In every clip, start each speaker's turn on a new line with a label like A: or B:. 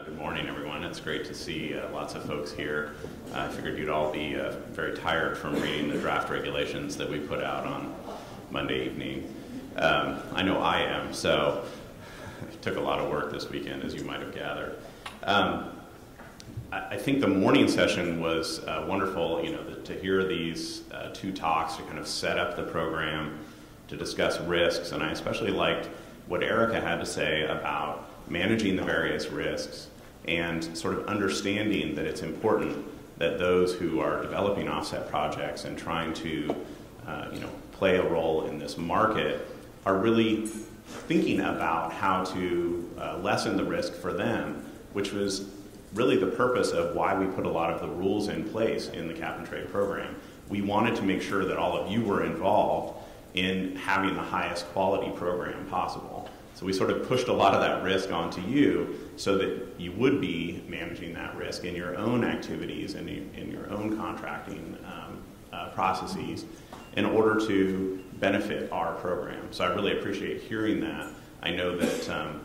A: Good morning, everyone. It's great to see lots of folks here. I figured you'd all be very tired from reading the draft regulations that we put out on Monday evening. I know I am, so it took a lot of work this weekend, as you might have gathered. I think the morning session was wonderful, to hear these two talks to kind of set up the program, to discuss risks, and I especially liked what Erica had to say about managing the various risks and sort of understanding that it's important that those who are developing offset projects and trying to play a role in this market are really thinking about how to lessen the risk for them, which was really the purpose of why we put a lot of the rules in place in the cap and trade program. We wanted to make sure that all of you were involved in having the highest quality program possible. So we sort of pushed a lot of that risk onto you so that you would be managing that risk in your own activities and in your own contracting processes in order to benefit our program. So I really appreciate hearing that. I know that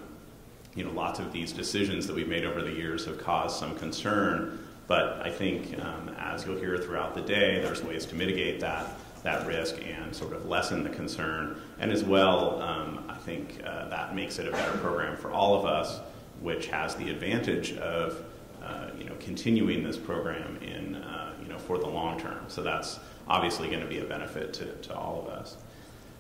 A: lots of these decisions that we've made over the years have caused some concern, but I think as you'll hear throughout the day, there's ways to mitigate that risk and sort of lessen the concern. And as well, I think that makes it a better program for all of us, which has the advantage of continuing this program in for the long term. So that's obviously going to be a benefit to all of us.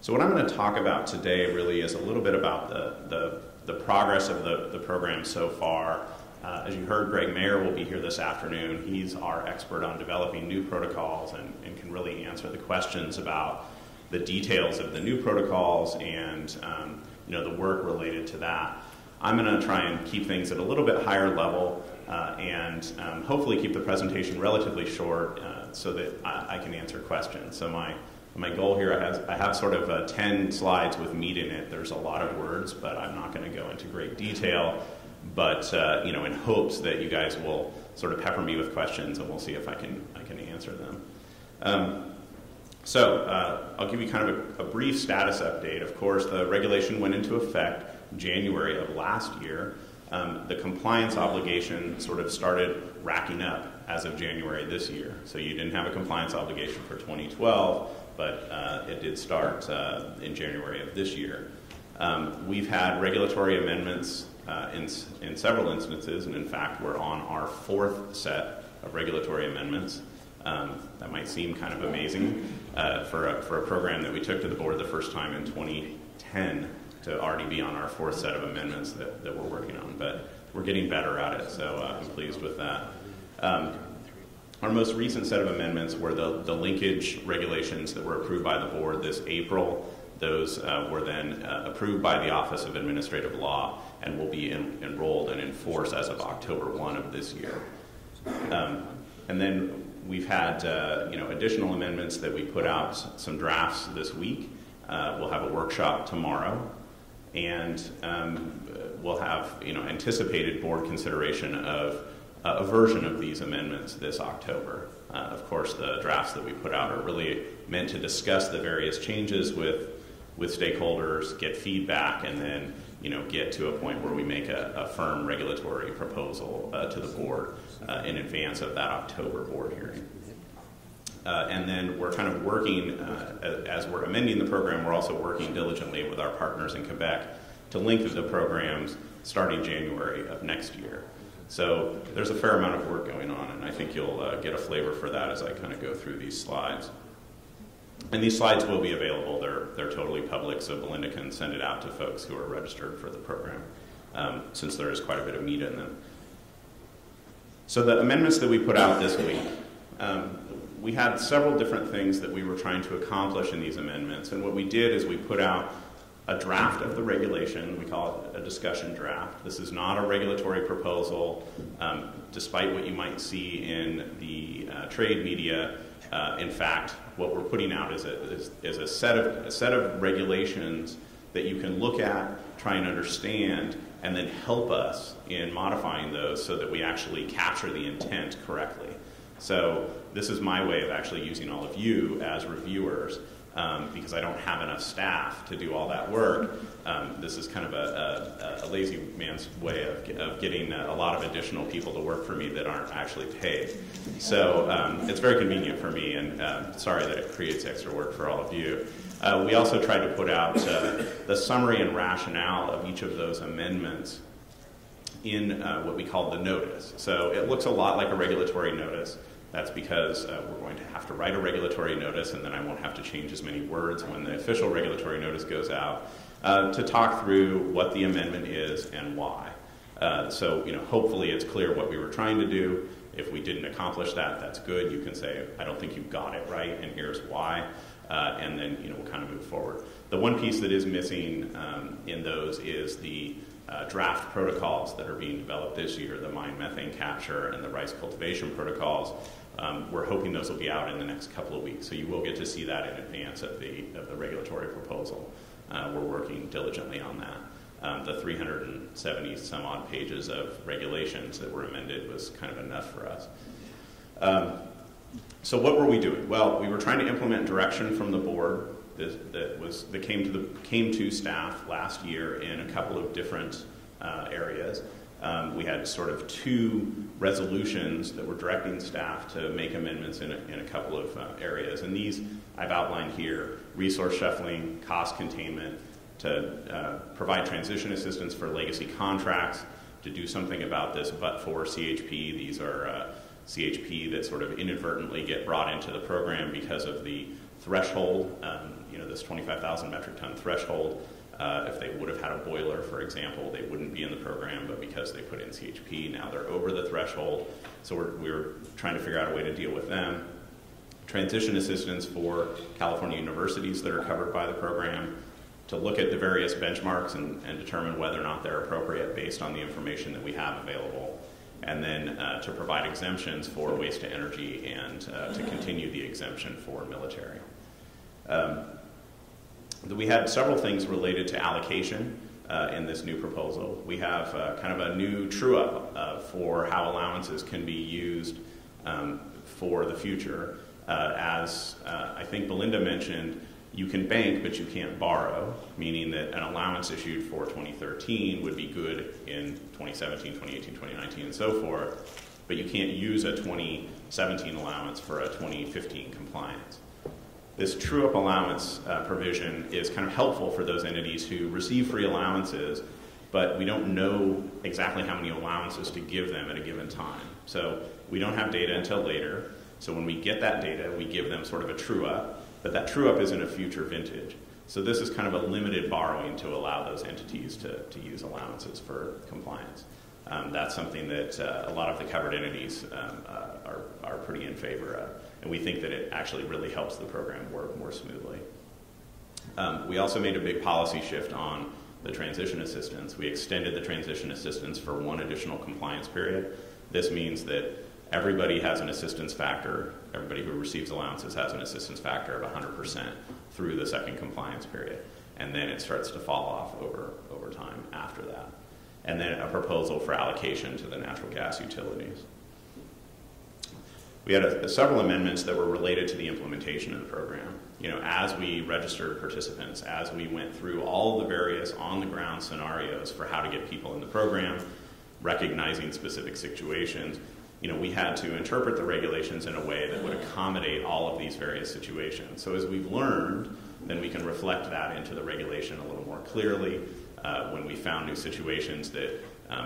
A: So what I'm going to talk about today really is a little bit about the progress of the program so far. As you heard, Greg Mayer will be here this afternoon. He's our expert on developing new protocols and can really answer the questions about the details of the new protocols and the work related to that. I'm going to try and keep things at a little bit higher level and hopefully keep the presentation relatively short so that I can answer questions. So my goal here, I have sort of 10 slides with meat in it. There's a lot of words, but I'm not going to go into great detail. But in hopes that you guys will sort of pepper me with questions, and we'll see if I can answer them. So I'll give you kind of a brief status update. Of course, the regulation went into effect January of last year. The compliance obligation sort of started racking up as of January this year. So you didn't have a compliance obligation for 2012, but it did start in January of this year. We've had regulatory amendments in several instances, and in fact, we're on our fourth set of regulatory amendments. That might seem kind of amazing for a program that we took to the board the first time in 2010 to already be on our fourth set of amendments that we're working on, but we're getting better at it, so I'm pleased with that. Our most recent set of amendments were the linkage regulations that were approved by the board this April. Those were then approved by the Office of Administrative Law and will be enrolled and enforced as of October 1 of this year. And then we've had additional amendments that we put out some drafts this week. We'll have a workshop tomorrow, and we'll have anticipated board consideration of a version of these amendments this October. Of course, the drafts that we put out are really meant to discuss the various changes with stakeholders, get feedback, and then get to a point where we make a firm regulatory proposal to the board in advance of that October board hearing. And then we're kind of working, as we're amending the program, we're also working diligently with our partners in Quebec to link the programs starting January of next year. So there's a fair amount of work going on, and I think you'll get a flavor for that as I kind of go through these slides. And these slides will be available. They're totally public, so Belinda can send it out to folks who are registered for the program, since there is quite a bit of meat in them. So the amendments that we put out this week, we had several different things that we were trying to accomplish in these amendments. And what we did is we put out a draft of the regulation. We call it a discussion draft. This is not a regulatory proposal, despite what you might see in the trade media. In fact, what we're putting out is a set of regulations that you can look at, try and understand, and then help us in modifying those so that we actually capture the intent correctly. So this is my way of actually using all of you as reviewers because I don't have enough staff to do all that work. This is kind of a lazy man's way of getting a lot of additional people to work for me that aren't actually paid. So it's very convenient for me, and sorry that it creates extra work for all of you. We also tried to put out the summary and rationale of each of those amendments in what we call the notice. So it looks a lot like a regulatory notice. That's because we're going to have to write a regulatory notice, and then I won't have to change as many words when the official regulatory notice goes out, to talk through what the amendment is and why. So, hopefully it's clear what we were trying to do. If we didn't accomplish that, that's good. You can say, I don't think you got it right, and here's why. And then, we'll kind of move forward. The one piece that is missing in those is the draft protocols that are being developed this year, the mine methane capture and the rice cultivation protocols. We're hoping those will be out in the next couple of weeks, so you will get to see that in advance of the regulatory proposal. We're working diligently on that. The 370 some odd pages of regulations that were amended was kind of enough for us. So what were we doing? Well, we were trying to implement direction from the board that came to staff last year in a couple of different areas. We had sort of 2 resolutions that were directing staff to make amendments in a couple of areas. And these I've outlined here: resource shuffling, cost containment, to provide transition assistance for legacy contracts, to do something about this but-for CHP. These are CHP that sort of inadvertently get brought into the program because of the threshold, this 25,000 metric ton threshold. If they would have had a boiler, for example, they wouldn't be in the program, but because they put in CHP, now they're over the threshold. So we're trying to figure out a way to deal with them. Transition assistance for California universities that are covered by the program, to look at the various benchmarks and determine whether or not they're appropriate based on the information that we have available. And then to provide exemptions for waste to energy, and to continue the exemption for military. We had several things related to allocation in this new proposal. We have kind of a new true-up for how allowances can be used for the future. As I think Belinda mentioned, you can bank, but you can't borrow, meaning that an allowance issued for 2013 would be good in 2017, 2018, 2019, and so forth, but you can't use a 2017 allowance for a 2015 compliance. This true-up allowance provision is kind of helpful for those entities who receive free allowances, but we don't know exactly how many allowances to give them at a given time. So we don't have data until later. So when we get that data, we give them sort of a true-up, but that true-up is in a future vintage. So this is kind of a limited borrowing to allow those entities to use allowances for compliance. That's something that a lot of the covered entities are pretty in favor of, and we think that it actually really helps the program work more smoothly. We also made a big policy shift on the transition assistance. We extended the transition assistance for 1 additional compliance period. This means that everybody has an assistance factor. Everybody who receives allowances has an assistance factor of 100% through the 2nd compliance period. And then it starts to fall off over time after that. And then a proposal for allocation to the natural gas utilities. We had several amendments that were related to the implementation of the program. As we registered participants, as we went through all the various on-the-ground scenarios for how to get people in the program, recognizing specific situations, we had to interpret the regulations in a way that would accommodate all of these various situations. So as we've learned, then we can reflect that into the regulation a little more clearly. When we found new situations that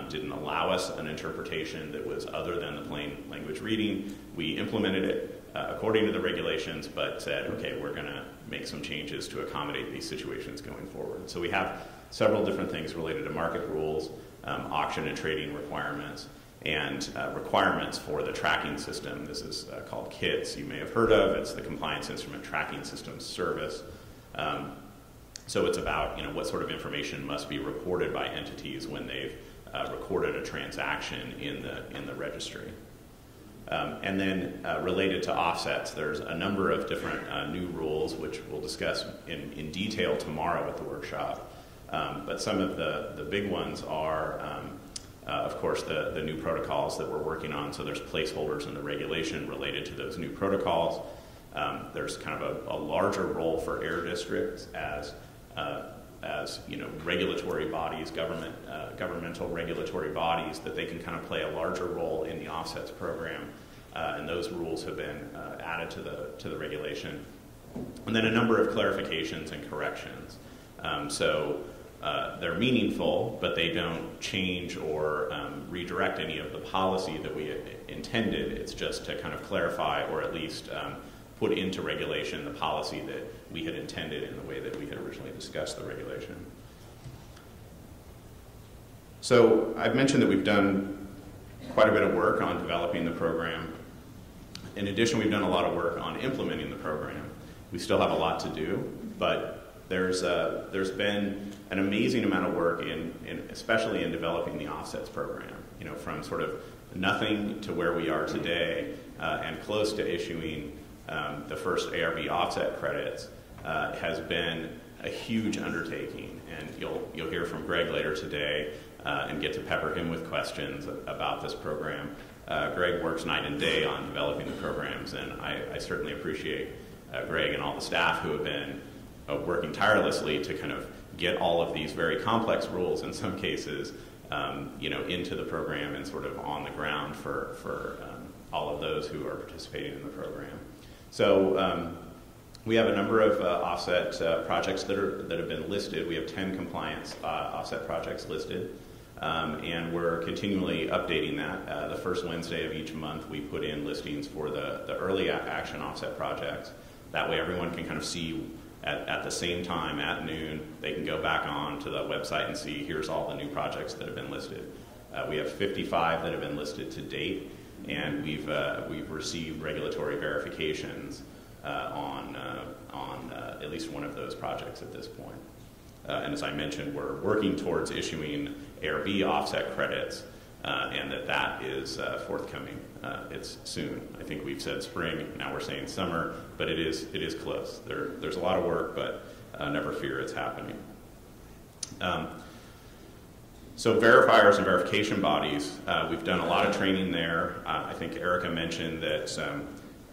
A: didn't allow us an interpretation that was other than the plain language reading, we implemented it according to the regulations, but said, okay, we're going to make some changes to accommodate these situations going forward. So we have several different things related to market rules, auction and trading requirements, and requirements for the tracking system. This is called KITS, you may have heard of. It's the Compliance Instrument Tracking System Service. So it's about what sort of information must be reported by entities when they've recorded a transaction in the registry. And then related to offsets, there's a number of different new rules which we'll discuss in detail tomorrow at the workshop. But some of the big ones are of course, the new protocols that we're working on. So there's placeholders in the regulation related to those new protocols. There's kind of a larger role for air districts as regulatory bodies, governmental regulatory bodies, that they can kind of play a larger role in the offsets program, and those rules have been added to the regulation. And then a number of clarifications and corrections. They're meaningful, but they don't change or redirect any of the policy that we intended. It's just to kind of clarify, or at least put into regulation, the policy that we had intended in the way that we had originally discussed the regulation. So I've mentioned that we've done quite a bit of work on developing the program. In addition, we've done a lot of work on implementing the program. We still have a lot to do, but there's been an amazing amount of work especially in developing the offsets program. From sort of nothing to where we are today, and close to issuing the first ARB offset credits has been a huge undertaking, and you'll hear from Greg later today and get to pepper him with questions about this program. Greg works night and day on developing the programs, and I certainly appreciate Greg and all the staff who have been working tirelessly to kind of get all of these very complex rules, in some cases, into the program and sort of on the ground for all of those who are participating in the program. So we have a number of offset projects that have been listed. We have 10 compliance offset projects listed, and we're continually updating that. The first Wednesday of each month, we put in listings for the early action offset projects. That way everyone can kind of see at the same time, at noon, they can go back on to the website and see here's all the new projects that have been listed. We have 55 that have been listed to date, and we've received regulatory verifications on at least one of those projects at this point. And as I mentioned, we're working towards issuing ARB offset credits, and that is forthcoming. It's soon. I think we've said spring, now we're saying summer, but it is close. There's a lot of work, but never fear, it's happening. So verifiers and verification bodies, we've done a lot of training there. I think Erica mentioned that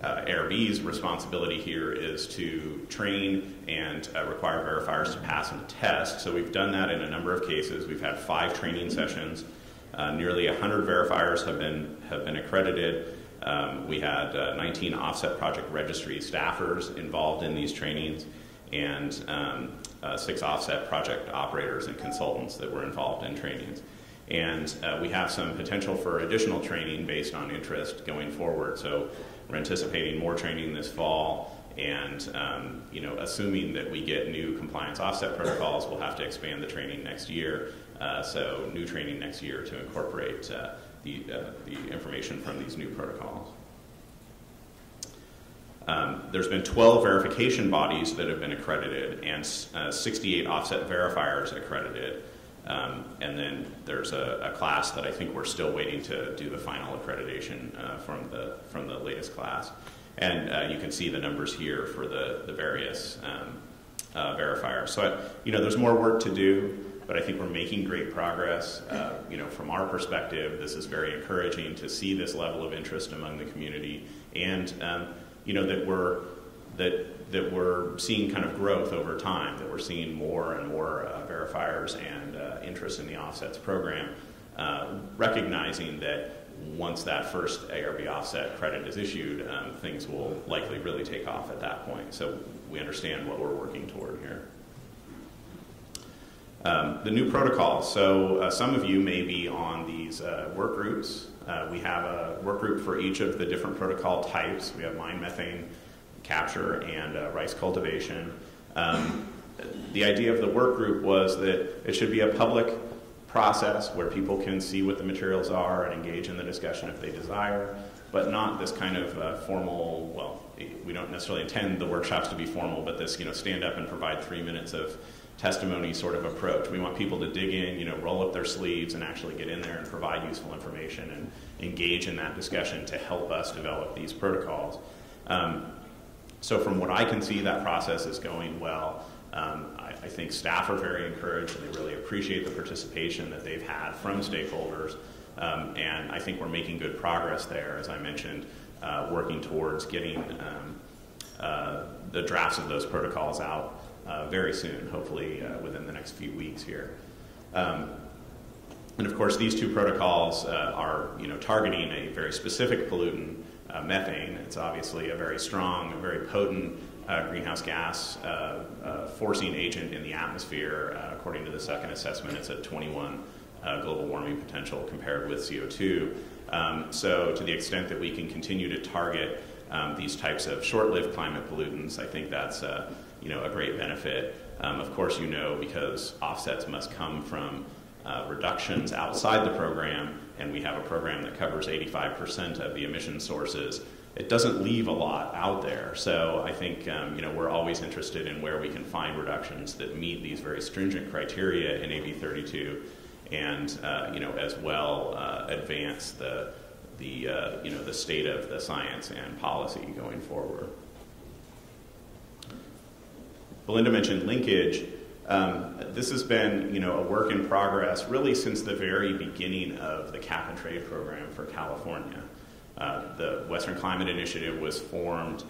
A: ARB's responsibility here is to train and require verifiers to pass a test. So we've done that in a number of cases. We've had 5 training sessions. Nearly 100 verifiers have been accredited. We had 19 offset project registry staffers involved in these trainings, and 6 offset project operators and consultants that were involved in trainings. And we have some potential for additional training based on interest going forward. So we're anticipating more training this fall, and assuming that we get new compliance offset protocols, we'll have to expand the training next year. So new training next year to incorporate the information from these new protocols. There's been 12 verification bodies that have been accredited, and 68 offset verifiers accredited. And then there's a class that I think we're still waiting to do the final accreditation from the latest class. And you can see the numbers here for the various verifiers. So there's more work to do, but I think we're making great progress. From our perspective, this is very encouraging to see this level of interest among the community, and that we're seeing kind of growth over time, that we're seeing more and more verifiers and interest in the offsets program, recognizing that once that first ARB offset credit is issued, things will likely really take off at that point. So we understand what we're working toward here. The new protocols. So some of you may be on these work groups. We have a work group for each of the different protocol types. We have mine methane capture and rice cultivation. The idea of the work group was that it should be a public process where people can see what the materials are and engage in the discussion if they desire, but not this kind of formal, well, we don't necessarily intend the workshops to be formal, but this, stand up and provide 3 minutes of testimony sort of approach. We want people to dig in, roll up their sleeves and actually get in there and provide useful information and engage in that discussion to help us develop these protocols. So from what I can see, that process is going well. I think staff are very encouraged, and they really appreciate the participation that they've had from stakeholders. And I think we're making good progress there, as I mentioned, working towards getting the drafts of those protocols out very soon, hopefully within the next few weeks here. And of course, these two protocols are targeting a very specific pollutant, methane. It's obviously a very strong, very potent greenhouse gas forcing agent in the atmosphere. According to the second assessment, it's at 21 global warming potential compared with CO2. So to the extent that we can continue to target these types of short-lived climate pollutants, I think that's a great benefit. Of course, because offsets must come from reductions outside the program, and we have a program that covers 85% of the emission sources. It doesn't leave a lot out there. So I think we're always interested in where we can find reductions that meet these very stringent criteria in AB 32, and as well advance the state of the science and policy going forward. Belinda mentioned linkage. This has been, a work in progress really since the very beginning of the cap and trade program for California. The Western Climate Initiative was formed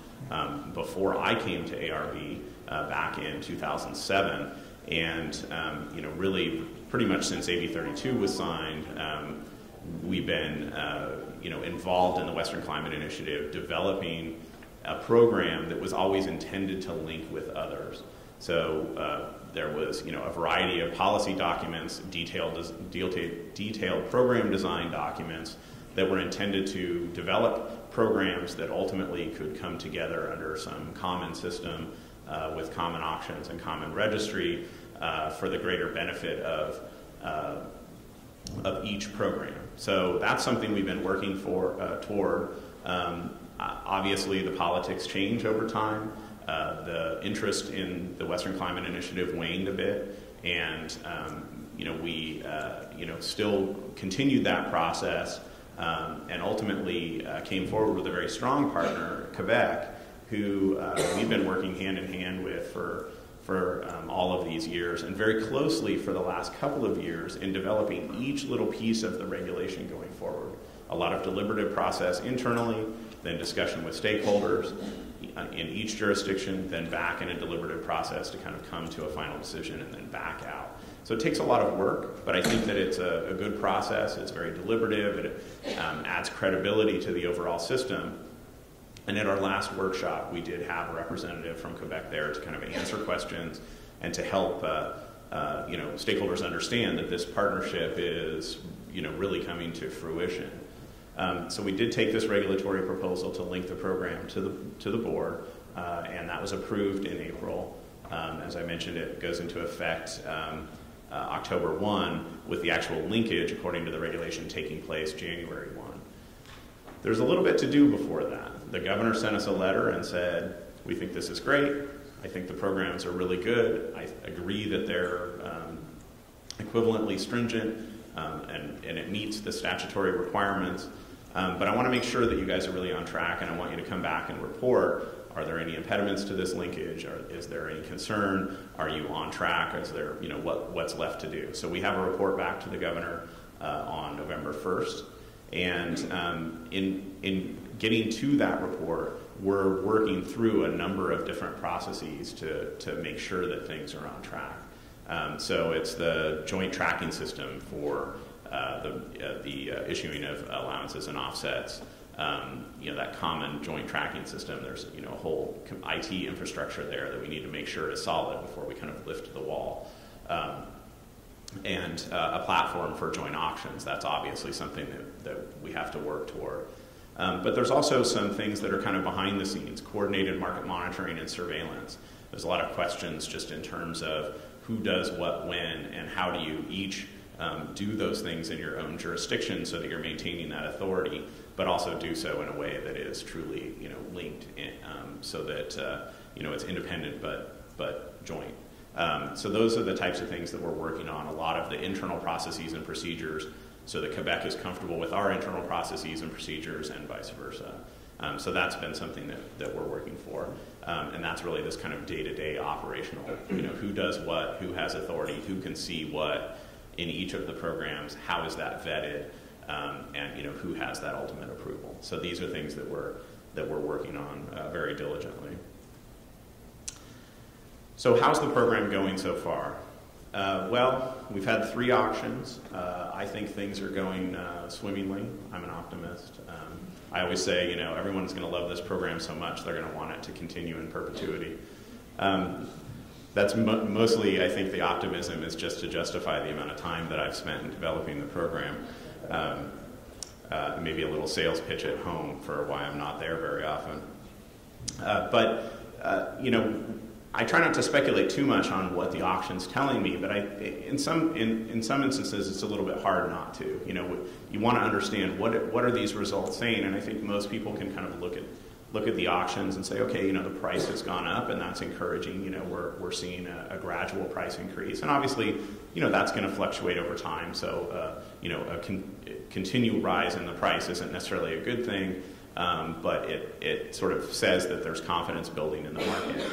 A: before I came to ARB back in 2007, and really pretty much since AB 32 was signed, we've been involved in the Western Climate Initiative, developing a program that was always intended to link with others. So there was a variety of policy documents, detailed program design documents that were intended to develop programs that ultimately could come together under some common system with common auctions and common registry for the greater benefit of each program. So that's something we've been working toward. Obviously, the politics change over time. The interest in the Western Climate Initiative waned a bit, and we still continued that process, and ultimately came forward with a very strong partner, Quebec, who we've been working hand in hand with for all of these years, and very closely for the last couple of years in developing each little piece of the regulation going forward. A lot of deliberative process internally, then discussion with stakeholders in each jurisdiction, then back in a deliberative process to kind of come to a final decision and then back out. So it takes a lot of work, but I think that it's a good process. It's very deliberative. It adds credibility to the overall system. And at our last workshop, we did have a representative from Quebec there to kind of answer questions and to help stakeholders understand that this partnership is really coming to fruition. So we did take this regulatory proposal to link the program to the board, and that was approved in April. As I mentioned, it goes into effect October 1, with the actual linkage, according to the regulation, taking place January 1. There's a little bit to do before that. The governor sent us a letter and said, we think this is great. I think the programs are really good. I agree that they're equivalently stringent, and it meets the statutory requirements. But I want to make sure that you guys are really on track, and I want you to come back and report. Are there any impediments to this linkage? Is there any concern? Are you on track? Is there, what's left to do? So we have a report back to the governor on November 1st. And in getting to that report, we're working through a number of different processes to make sure that things are on track. So it's the joint tracking system for the issuing of allowances and offsets. That common joint tracking system, there's a whole IT infrastructure there that we need to make sure is solid before we kind of lift the wall. And a platform for joint auctions. That's obviously something that we have to work toward. But there's also some things that are kind of behind the scenes, coordinated market monitoring and surveillance. There's a lot of questions just in terms of who does what when, and how do you each do those things in your own jurisdiction so that you're maintaining that authority, but also do so in a way that is truly linked in, so that it's independent but joint. So those are the types of things that we're working on, a lot of the internal processes and procedures so that Quebec is comfortable with our internal processes and procedures and vice versa. So that's been something that we're working for. And that's really this kind of day-to-day operational, who does what, who has authority, who can see what in each of the programs, how is that vetted, and who has that ultimate approval. So these are things that we're working on very diligently. So how's the program going so far? Well, we've had 3 auctions. I think things are going swimmingly. I'm an optimist. I always say, you know, everyone's going to love this program so much they're going to want it to continue in perpetuity. That's mostly, I think, the optimism is just to justify the amount of time that I've spent in developing the program. Maybe a little sales pitch at home for why I'm not there very often. You know, I try not to speculate too much on what the auction's telling me, but in some instances it's a little bit hard not to. You know, you want to understand what are these results saying, and I think most people can kind of look at the auctions and say, okay, you know, the price has gone up, and that's encouraging. You know, we're seeing a gradual price increase, and obviously, you know, that's going to fluctuate over time. So, you know, a continued rise in the price isn't necessarily a good thing, but it sort of says that there's confidence building in the market.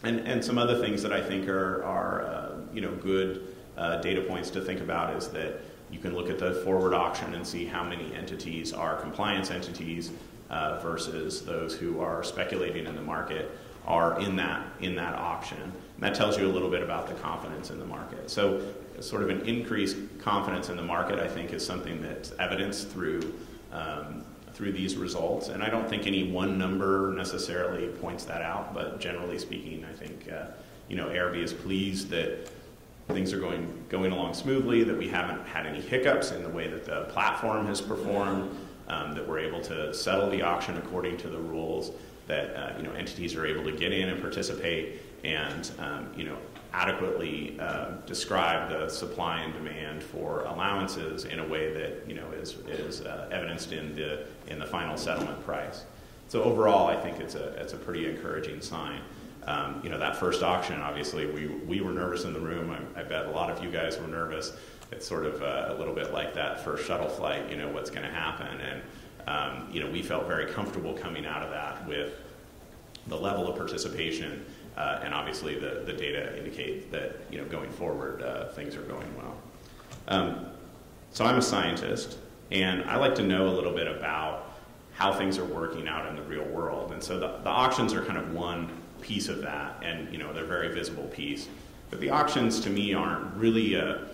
A: And some other things that I think are you know, good data points to think about is that you can look at the forward auction and see how many entities are compliance entities versus those who are speculating in the market are in that auction. And that tells you a little bit about the confidence in the market. So sort of an increased confidence in the market, I think, is something that's evidenced through these results. And I don't think any one number necessarily points that out, but generally speaking, I think you know, AIRB is pleased that things are going along smoothly, that we haven't had any hiccups in the way that the platform has performed, that we're able to settle the auction according to the rules, that you know, entities are able to get in and participate and you know, adequately describe the supply and demand for allowances in a way that, you know, is evidenced in the final settlement price. So overall, I think it's a pretty encouraging sign. You know, that first auction, obviously, we were nervous in the room. I bet a lot of you guys were nervous. It's sort of a little bit like that first shuttle flight. You know, what's going to happen, and you know, we felt very comfortable coming out of that with the level of participation. And obviously the data indicate that, you know, going forward, things are going well. So I'm a scientist, and I like to know a little bit about how things are working out in the real world. And so the auctions are kind of one piece of that, and, you know, they're a very visible piece. But the auctions, to me, aren't really the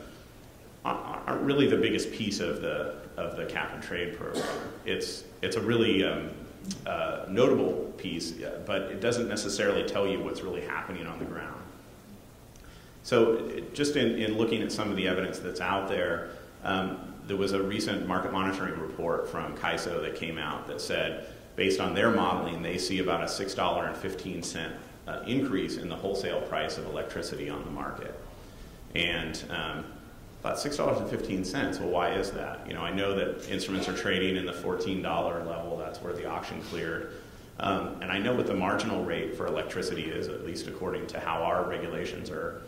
A: biggest piece of the cap and trade program. It's a really notable piece, but it doesn't necessarily tell you what's really happening on the ground. So just in looking at some of the evidence that's out there, there was a recent market monitoring report from CAISO that came out that said, based on their modeling, they see about a $6.15 increase in the wholesale price of electricity on the market. And about $6.15, well, why is that? You know, I know that instruments are trading in the $14 level, that's where the auction cleared. And I know what the marginal rate for electricity is, at least according to how our regulations are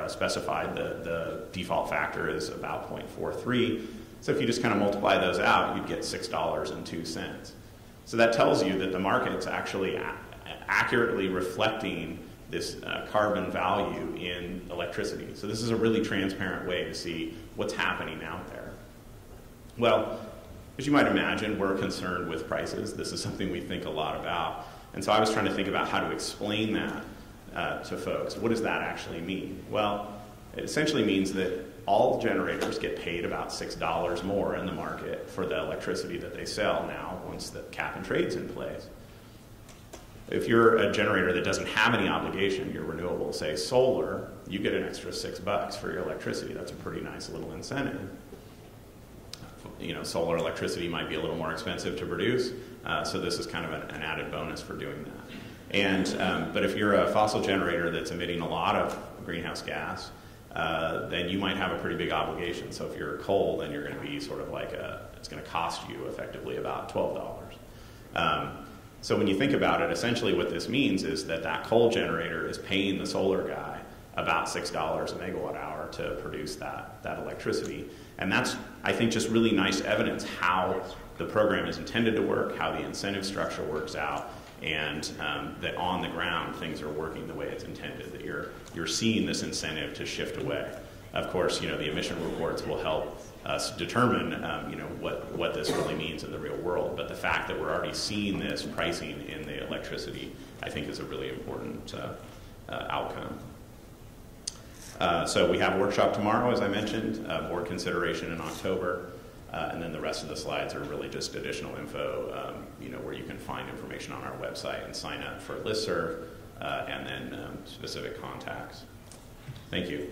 A: specified. The default factor is about 0.43. So if you just kind of multiply those out, you'd get $6.02. So that tells you that the market's actually accurately reflecting this carbon value in electricity. So this is a really transparent way to see what's happening out there. Well, as you might imagine, we're concerned with prices. This is something we think a lot about. And so I was trying to think about how to explain that to folks. What does that actually mean? Well, it essentially means that all generators get paid about $6 more in the market for the electricity that they sell now once the cap and trade's in place. If you're a generator that doesn't have any obligation, you're renewable, say solar, you get an extra $6 for your electricity. That's a pretty nice little incentive. You know, solar electricity might be a little more expensive to produce, so this is kind of an added bonus for doing that. And but if you're a fossil generator that's emitting a lot of greenhouse gas, then you might have a pretty big obligation. So if you're coal, then you're going to be sort of like it's going to cost you effectively about $12. So when you think about it, essentially what this means is that that coal generator is paying the solar guy about $6 a megawatt hour to produce that electricity. And that's, I think, just really nice evidence how the program is intended to work, how the incentive structure works out, and that on the ground things are working the way it's intended, that you're seeing this incentive to shift away. Of course, the emission reports will help us determine, what this really means in the real world. But the fact that we're already seeing this pricing in the electricity, I think, is a really important outcome. So we have a workshop tomorrow, as I mentioned, board consideration in October, and then the rest of the slides are really just additional info, where you can find information on our website and sign up for listserv, and then specific contacts. Thank you.